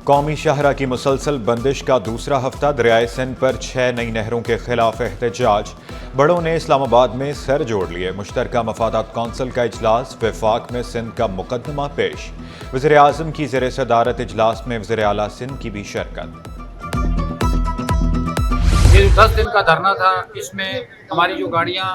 कौमी शाहरा की मुसलसल बंदिश का दूसरा हफ्ता। दरियाए सिंध पर 6 नई नहरों के खिलाफ एहतजाज। बड़ों ने इस्लामाबाद में सर जोड़ लिए। मुश्तरका मफादात कौंसिल का इजलास। वफाक में सिंध का मुकदमा पेश। वज़ीर आज़म की ज़ेर सदारत इजलास में वज़ीर आला सिंध की भी शिरकत। ये 10 दिन का धरना था। इसमें हमारी जो गाड़ियाँ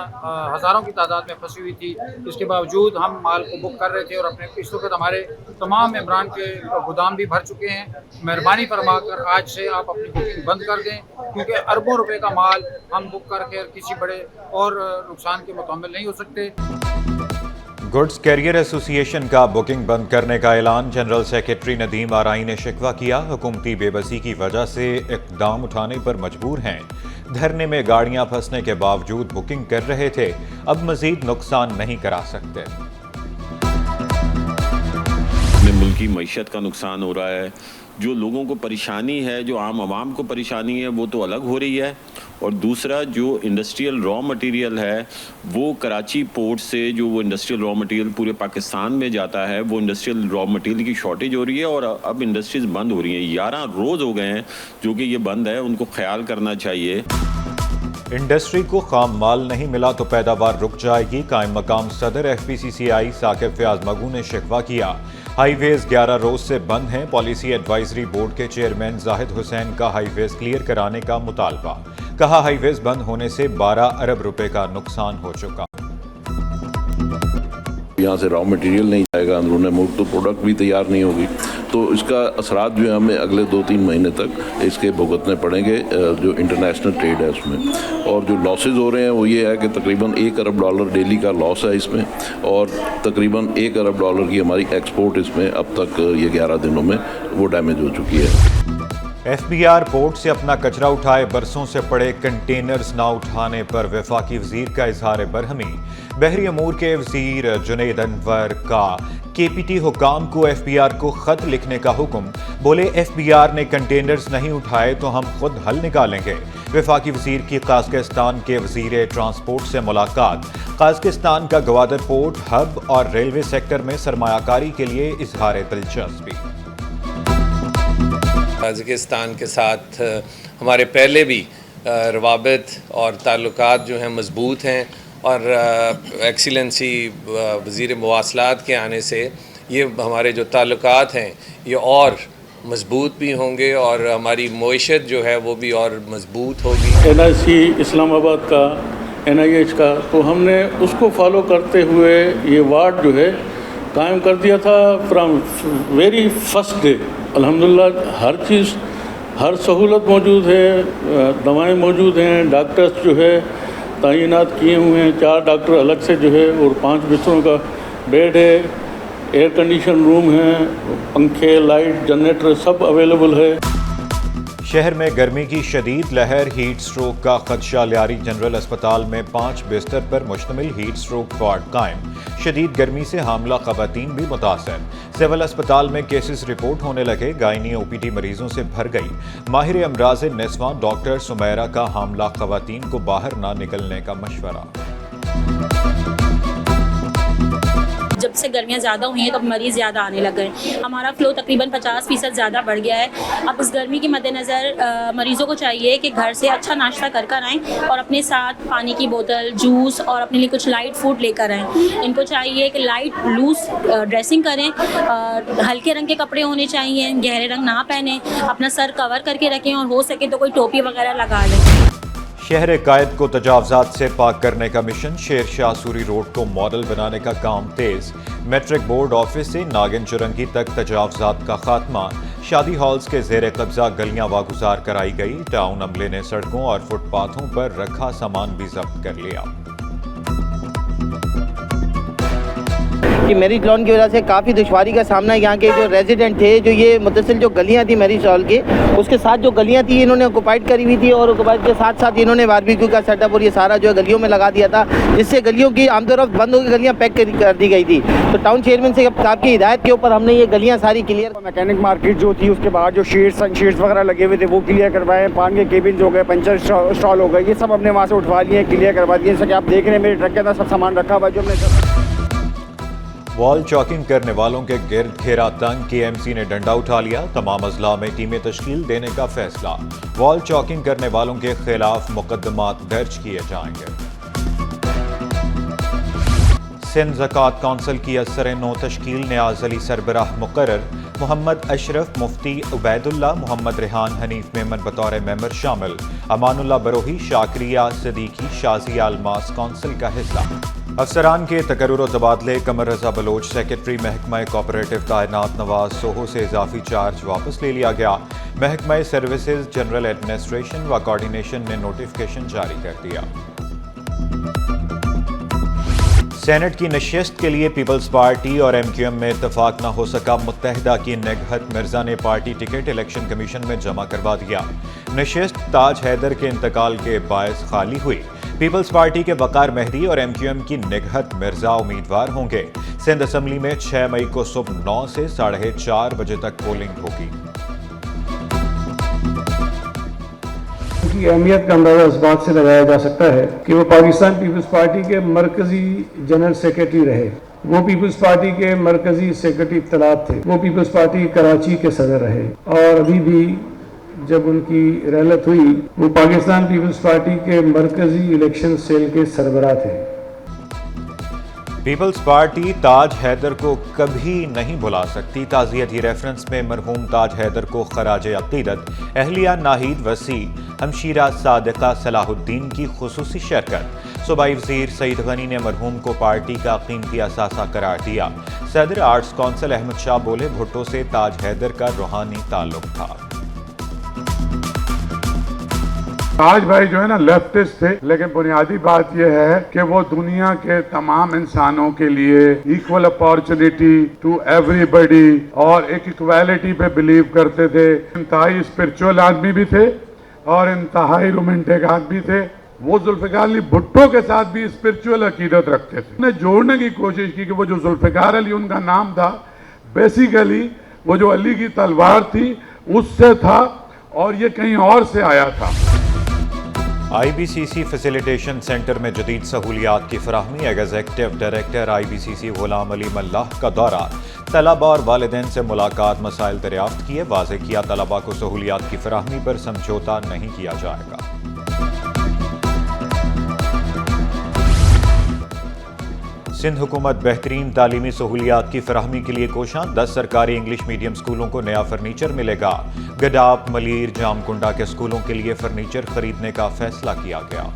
हज़ारों की तादाद में फंसी हुई थी, इसके बावजूद हम माल को बुक कर रहे थे और अपने इस वक्त हमारे तमाम मेंबरान के गोदाम भी भर चुके हैं। मेहरबानी फरमाकर आज से आप अपनी बुकिंग बंद कर दें, क्योंकि अरबों रुपए का माल हम बुक करके किसी बड़े और नुकसान के मुताबिक नहीं हो सकते। गुड्स कैरियर एसोसिएशन का बुकिंग बंद करने का ऐलान। जनरल सेक्रेटरी नदीम आराई ने शिकवा किया। हुकूमती बेबसी की वजह से इक़दाम उठाने पर मजबूर हैं। धरने में गाड़ियां फंसने के बावजूद बुकिंग कर रहे थे, अब मजीद नुकसान नहीं करा सकते। मुल्क की मईशत का नुकसान हो रहा है। जो लोगों को परेशानी है, जो आम आवाम को परेशानी है, वो तो अलग हो रही है। और दूसरा जो इंडस्ट्रियल रॉ मटेरियल है, वो कराची पोर्ट से जो वो इंडस्ट्रियल रॉ मटेरियल पूरे पाकिस्तान में जाता है, वो इंडस्ट्रियल रॉ मटेरियल की शॉर्टेज हो रही है और अब इंडस्ट्रीज बंद हो रही हैं। 11 रोज़ हो गए हैं जो कि ये बंद है, उनको ख्याल करना चाहिए। इंडस्ट्री को खाम माल नहीं मिला तो पैदावार रुक जाएगी। कायम मकाम सदर FPCCI साकिब फयाज मगू ने शिकवा किया। हाईवेज 11 रोज से बंद हैं। पॉलिसी एडवाइजरी बोर्ड के चेयरमैन जाहिद हुसैन का हाईवेज क्लियर कराने का मुतालबा। कहा हाईवेज बंद होने से 12 अरब रुपए का नुकसान हो चुका। यहाँ से रॉ मटेरियल नहीं जाएगा अंदरूनी मुल्क, तो प्रोडक्ट भी तैयार नहीं होगी। तो इसका असरात जो है हमें अगले 2-3 महीने तक इसके भुगतने पड़ेंगे, जो इंटरनेशनल ट्रेड है उसमें। और जो लॉसेज हो रहे हैं वो ये है कि तकरीबन $1 अरब डेली का लॉस है इसमें, और तकरीबन $1 अरब की हमारी एक्सपोर्ट इसमें अब तक ये 11 दिनों में वो डैमेज हो चुकी है। FBR पोर्ट से अपना कचरा उठाए। बरसों से पड़े कंटेनर्स ना उठाने पर वफाकी वजीर का इजहार बरहमी। बहरी अमूर के वजीर जुनैद अनवर का KPT हुकाम को FBR को खत लिखने का हुक्म। बोले FBR ने कंटेनर्स नहीं उठाए तो हम खुद हल निकालेंगे। वफाकी वजीर की काज़किस्तान के वजीर ट्रांसपोर्ट से मुलाकात। काज़किस्तान का गवादर पोर्ट हब और रेलवे सेक्टर में सरमायाकारी के लिए इजहार दिलचस्पी। काज़किस्तान के साथ हमारे पहले भी रवाबित और ताल्लुकात जो हैं मज़बूत हैं, और एक्सीलेंसी वज़ीर मवासलात के आने से ये हमारे जो ताल्लुकात हैं ये और मज़बूत भी होंगे और हमारी मईशत जो है वो भी और मज़बूत होगी। NIC इस्लामाबाद का, NIH का, तो हमने उसको फॉलो करते हुए ये वार्ड जो है कायम कर दिया था फ्राम वेरी फर्स्ट डे। अल्हम्दुलिल्लाह हर चीज़, हर सहूलत मौजूद है, दवाएं मौजूद हैं, डॉक्टर्स जो है तैनात किए हुए हैं, 4 डॉक्टर अलग से जो है, और 5 बिस्तरों का बेड है, एयर कंडीशन रूम है, पंखे, लाइट, जनरेटर सब अवेलेबल है। शहर में गर्मी की शदीद लहर। हीट स्ट्रोक का खदशा। लियारी जनरल अस्पताल में 5 बिस्तर पर मुश्तमिल हीट स्ट्रोक वार्ड कायम। शदीद गर्मी से हामला खवातीन भी मुतासर। सिविल अस्पताल में केसेस रिपोर्ट होने लगे। गायनी OPD मरीजों से भर गई। माहिर अमराज निस्वा डॉक्टर सुमैरा का हामला खवातीन को बाहर ना निकलने का मशवरा। जब से गर्मियाँ ज़्यादा हुई हैं तो मरीज़ ज़्यादा आने लग गए। हमारा फ़्लो तकरीबन 50% ज़्यादा बढ़ गया है। अब इस गर्मी के मद्देनज़र मरीज़ों को चाहिए कि घर से अच्छा नाश्ता कर आएँ और अपने साथ पानी की बोतल, जूस और अपने लिए कुछ लाइट फूड लेकर आएँ। इनको चाहिए कि लाइट लूज़ ड्रेसिंग करें, हल्के रंग के कपड़े होने चाहिए, गहरे रंग ना पहने, अपना सर कवर करके रखें और हो सके तो कोई टोपी वगैरह लगा लें। शहर कायद को तजावजात से पाक करने का मिशन। शेर शाह सूरी रोड को मॉडल बनाने का काम तेज। मैट्रिक बोर्ड ऑफिस से नागिन चुरंगी तक तजावजात का खात्मा। शादी हॉल्स के जेर कब्जा गलियां वागुजार कराई गई। टाउन अमले ने सड़कों और फुटपाथों पर रखा सामान भी जब्त कर लिया। कि मैरिज लॉन की वजह से काफ़ी दुश्वारी का सामना यहाँ के जो रेजिडेंट थे, जो ये मुतसिल जो गलियाँ थी मैरिज हॉल के, उसके साथ जो गलियाँ थी इन्होंने ऑक्युपाइड करी हुई थी, और ऑक्युपाइड के साथ साथ इन्होंने बारबेक्यू का सेटअप और ये सारा जो है गलियों में लगा दिया था, जिससे गलियों की आमदोरफ्त बंद होकर गलियाँ पैक कर दी गई थी। तो टाउन चेयरमैन से साहब की हिदायत के ऊपर हमने ये गलियाँ सारी क्लियर। मैकेनिक मार्केट जो थी, उसके बाद जो शीट्स वगैरह लगे हुए थे वो क्लियर करवाए। पान के केबिन हो गए, पंचर स्टॉल हो गए, ये सब हमने वहाँ से उठवा लिए, क्लियर करवा दिए। जैसा कि आप देख रहे हैं मेरे ट्रक के अंदर सब सामान रखा हुआ जो हमने वॉल चॉकिंग करने वालों के गिर्द घेरा तंग केएमसी ने डंडा उठा लिया। तमाम अजला में टीमें तश्कील देने का फैसला। वॉल चॉकिंग करने वालों के खिलाफ मुकदमात दर्ज किए जाएंगे। सिंध ज़कात कौंसिल की असर-ए-नौ तश्कील नियाज़ अली सरबराह मुकर्रर। मोहम्मद अशरफ, मुफ्ती उबैदुल्ला, मोहम्मद रेहान हनीफ मेमन बतौर मेंबर शामिल। अमानुल्लाह बरोही, शाकरिया सिद्दीकी, शाजिया अलमास कौंसिल का हिस्सा। अफसरान के तकर्रुर व तबादले। कमर रजा बलोच सेक्रेटरी महकमा कोऑपरेटिव तैनात। नवाज सोहो से इजाफी चार्ज वापस ले लिया गया। महकमा सर्विसेज, जनरल एडमिनिस्ट्रेशन व कोऑर्डिनेशन ने नोटिफिकेशन जारी कर दिया। सेनेट की नशिस्त के लिए पीपल्स पार्टी और एमक्यूएम में इत्तफाक न हो सका। मुत्तहिदा की निगहत मिर्जा ने पार्टी टिकट इलेक्शन कमीशन में जमा करवा दिया। नशिस्त ताज हैदर के इंतकाल के बायस खाली हुई। पीपल्स पार्टी के वकार मेहदी और एमक्यूएम की निगहत मिर्जा उम्मीदवार होंगे। सिंध असम्बली में 6 मई को सुबह 9 से 4:30 बजे तक पोलिंग होगी। की अहमियत का अंदाजा इस बात से लगाया जा सकता है कि वो पाकिस्तान पीपल्स पार्टी के मरकजी जनरल सेक्रेटरी रहे। वो पीपल्स पार्टी के मरकजी सेक्रेटरी इत्तलात थे। वो पीपल्स पार्टी कराची के सदर रहे और अभी भी जब उनकी रहलत हुई वो पाकिस्तान पीपल्स पार्टी के मरकजी इलेक्शन सेल के सरबराह थे। पीपल्स पार्टी ताज हैदर को कभी नहीं भुला सकती। ताज़ियती रेफरेंस में मरहूम ताज हैदर को खराज अकीदत अहलिया नाहिद वसी, हमशीरा सादिका सलाहुद्दीन की खुसूसी शिरकत। सूबाई वज़ीर सईद गनी ने मरहूम को पार्टी का कीमती असासा करार दिया। सदर आर्ट्स कौंसिल अहमद शाह बोले भुट्टो से ताज हैदर का रूहानी ताल्लुक था। ताज भाई जो है ना लेफ्टिस्ट थे, लेकिन बुनियादी बात यह है कि वो दुनिया के तमाम इंसानों के लिए इक्वल अपॉर्चुनिटी टू एवरीबडी और एक इक्वालिटी पे बिलीव करते थे। इंतहाई स्पिरिचुअल आदमी भी थे और इंतहाई रोमांटिक आदमी थे। वो जुल्फ़िकार अली भुट्टो के साथ भी स्पिरिचुअल अकीदत रखते थे। उन्हें जोड़ने की कोशिश की कि वो जो जुल्फ़िकार अली उनका नाम था, बेसिकली वो जो अली की तलवार थी उससे था और ये कहीं और से आया था। IBCC फैसिलिटेशन सेंटर में जदीद सहूलियात की फराहमी। Executive director IBCC Ghulam Ali मल्लाह का दौरा। तलबा और वालिदैन से मुलाकात, मसाइल दरियाफ्त किए। वाज़े किया तलबा को सहूलियात की फराहमी पर समझौता नहीं किया जाएगा। सिंध हुकूमत बेहतरीन तालीमी सहूलियात की फराहमी के लिए कोशां। 10 सरकारी इंग्लिश मीडियम स्कूलों को नया फर्नीचर मिलेगा। गडाप, मलीर, जामकुंडा के स्कूलों के लिए फर्नीचर खरीदने का फैसला किया गया।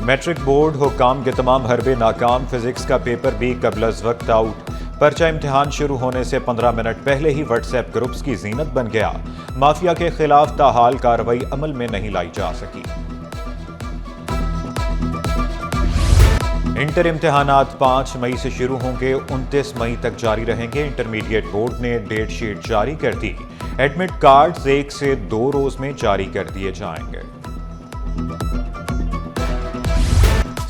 मैट्रिक बोर्ड हुकाम के तमाम हरबे नाकाम। फिजिक्स का पेपर भी कबल वक्त आउट। पर्चा इम्तिहान शुरू होने से 15 मिनट पहले ही व्हाट्सएप ग्रुप्स की जीनत बन गया। माफिया के खिलाफ ताहाल कार्रवाई अमल में नहीं लाई जा सकी। इंटर इम्तिहानात 5 मई से शुरू होंगे, 29 मई तक जारी रहेंगे। इंटरमीडिएट बोर्ड ने डेट शीट जारी कर दी। एडमिट कार्ड्स 1 से 2 रोज में जारी कर दिए जाएंगे।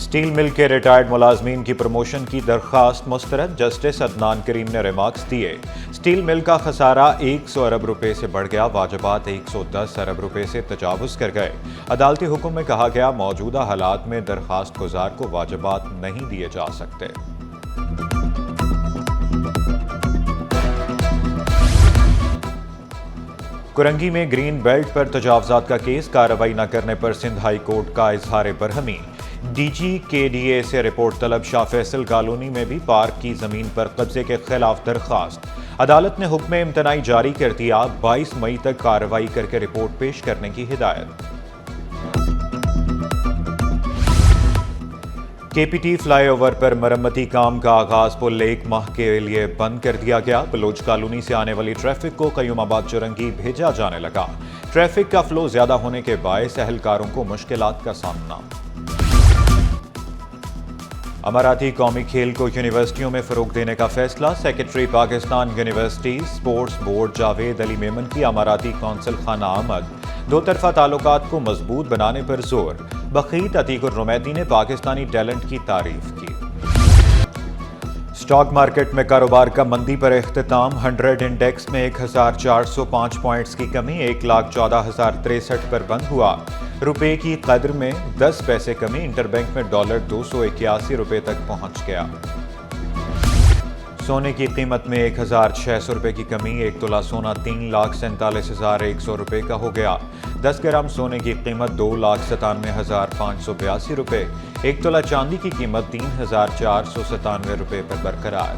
स्टील मिल के रिटायर्ड मुलाजमीन की प्रमोशन की दरख्वास्त मुस्तरद। जस्टिस अदनान करीम ने रिमार्क्स दिए। स्टील मिल का खसारा 100 अरब रुपए से बढ़ गया। वाजबात 110 अरब रुपए से तजावुज कर गए। अदालती हुक्म में कहा गया मौजूदा हालात में दरखास्त गुजार को वाजबात नहीं दिए जा सकते। कुरंगी में ग्रीन बेल्ट पर तजावजात का केस। कार्रवाई न करने पर सिंध हाई कोर्ट का इजहार बरहमी। DG KDA से रिपोर्ट तलब। शाह फैसल कॉलोनी में भी पार्क की जमीन पर कब्जे के खिलाफ दरखास्त। अदालत ने हुक्म इम्तनाई जारी कर दिया। 22 मई तक कार्रवाई करके रिपोर्ट पेश करने की हिदायत। KPT फ्लाईओवर पर मरम्मती काम का आगाज पुल 1 माह के लिए बंद कर दिया गया। बलोच कॉलोनी से आने वाली ट्रैफिक को कयूमाबाद चुरंगी भेजा जाने लगा। ट्रैफिक का फ्लो ज्यादा होने के बायस अहलकारों को मुश्किलात का सामना। अमाराती कौमी खेल को यूनिवर्सिटियों में फरोग देने का फैसला। Secretary Pakistan university sports board Javed Ali Memon की अमाराती कौंसिल खाना आमद। दो तरफा ताल्लुकात को मजबूत बनाने पर जोर। बखीत अतीकुर रुमैती ने पाकिस्तानी टैलेंट की तारीफ की। स्टॉक मार्केट में कारोबार का मंदी पर इख्तिताम। 100 इंडेक्स में 1405 पॉइंट्स की कमी, 1,14,063 पर बंद हुआ। रुपए की कद्र में 10 पैसे कमी, इंटरबैंक में डॉलर 281 रुपए तक पहुंच गया। सोने की कीमत में 1,600 रुपए की कमी, 1 तोला सोना 3,47,100 रुपए का हो गया। 10 ग्राम सोने की कीमत 2,97,582 रुपए, 1 तोला चांदी की कीमत 3,497 रुपए पर बरकरार।